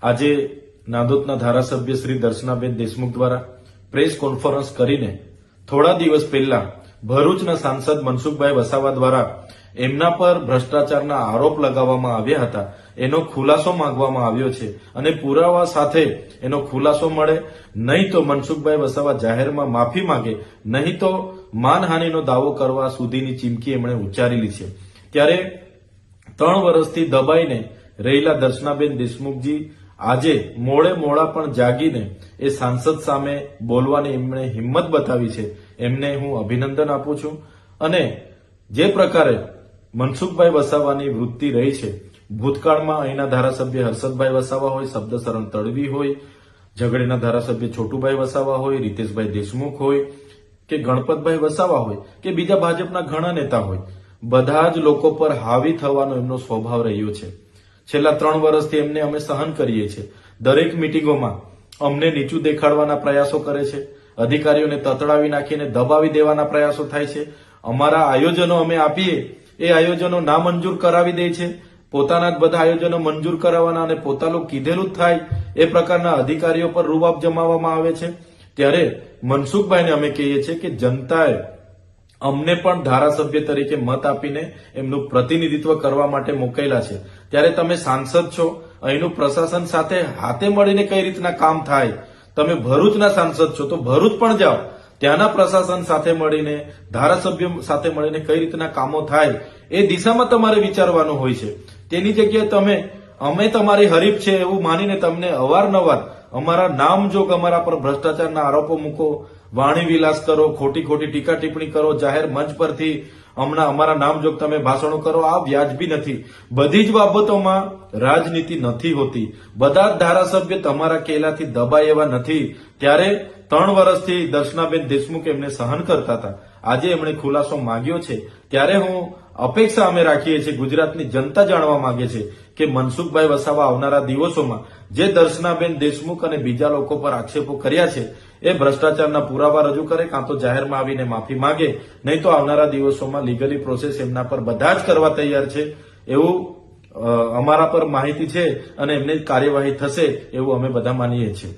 આજે નાંદોદના ધારાસભ્ય શ્રી દર્શનાબેન દેશમુખ દ્વારા પ્રેસ કોન્ફરન્સ કરીને થોડા દિવસ પહેલા ભરૂચના સાંસદ મનસુખભાઈ વસાવા દ્વારા એમના પર ભ્રષ્ટાચારના આરોપ લગાવવામાં આવ્યા હતા એનો ખુલાસો માંગવામાં આવ્યો છે અને પુરાવા સાથે એનો ખુલાસો મળે, નહીં તો મનસુખભાઈ વસાવા જાહેરમાં માફી માંગે, નહીં તો માનહાનિનો દાવો કરવા સુધીની ચીમકી એમણે ઉચ્ચારેલી છે। ત્યારે 3 વર્ષથી દબાઈને રહેલા દર્શનાબેન દેશમુખજી આજે મોડા પણ જાગીને એ સાંસદ સામે બોલવાની એમણે હિંમત બતાવી છે, એમને હું અભિનંદન આપું છું। અને જે પ્રકારે મનસુખભાઈ વસાવાની વૃત્તિ રહી છે, ભૂતકાળમાં અહીંના ધારાસભ્ય હર્ષદભાઈ વસાવા હોય, શબ્દશરણ તડવી હોય, ઝઘડીના ધારાસભ્ય છોટુભાઈ વસાવા હોય, રીતેશભાઈ દેશમુખ હોય કે ગણપતભાઈ વસાવા હોય કે બીજા ભાજપના ઘણા નેતા હોય, બધા જ લોકો પર હાવી થવાનો એમનો સ્વભાવ રહ્યો છે। છેલ્લા 3 વર્ષથી એમને અમે સહન કરીએ છીએ। દરેક મિટિંગોમાં અમને નીચું દેખાડવાના પ્રયાસો કરે છે, અધિકારીઓને તતડાવી નાખીને દબાવી દેવાના પ્રયાસો થાય છે। અમારા આયોજનો અમે આપીએ એ આયોજનો નામંજૂર કરાવી દે છે, પોતાના જ બધા આયોજનો મંજૂર કરાવવાના અને પોતાનું કીધેલું જ થાય એ પ્રકારના અધિકારીઓ પર રૂબાબ જમાવવામાં આવે છે। ત્યારે મનસુખભાઈને અમે કહીએ છીએ કે જનતાએ અમને પણ ધારાસભ્ય તરીકે મત આપીને એમનું પ્રતિનિધિત્વ કરવા માટે મોકલેલા છે, ત્યારે તમે સાંસદ છો, અહીંનું પ્રશાસન સાથે હાથે મળીને કઈ રીતના કામ થાય, તમે ભરૂચના સાંસદ છો તો ભરૂચ પણ જાઓ, ત્યાંના પ્રશાસન સાથે મળીને, ધારાસભ્ય સાથે મળીને કઈ રીતના કામો થાય એ દિશામાં તમારે વિચારવાનું હોય છે। તેની જગ્યાએ અમે તમારી હરીફ છે એવું માનીને તમને અવારનવાર અમારા નામજોગ અમારા પર ભ્રષ્ટાચારના આરોપો મૂકો, વાણી વિલાસ કરો, ખોટી ટીકા ટિપ્પણી કરો, જાહેર મંચ પરથી અમારા નામજોગ તમે ભાષણો કરો, આ વ્યાજબી નથી। બધી જ બાબતોમાં રાજનીતિ નથી હોતી, બધા જ ધારાસભ્ય તમારા કેલાથી દબાય એવા નથી। ત્યારે 3 વર્ષથી દર્શનાબેન દેશમુખ એમને સહન કરતા હતા, આજે એમણે ખુલાસો માંગ્યો છે, ત્યારે હું અપેક્ષા અમે રાખીએ છીએ, ગુજરાતની જનતા જાણવા માંગે છે કે મનસુખભાઈ વસાવા આવનારા દિવસોમાં જે દર્શનાબેન દેશમુખ અને બીજા લોકો પર આક્ષેપો કર્યા છે એ ભ્રષ્ટાચારના પુરાવા રજૂ કરે, કાં તો જાહેરમાં આવીને માફી માંગે, નહીં તો આવનારા દિવસોમાં લીગલી પ્રોસેસ એમના પર બધા જ કરવા તૈયાર છે એવું અમારા પર માહિતી છે અને એમની કાર્યવાહી થશે એવું અમે બધા માનીએ છીએ।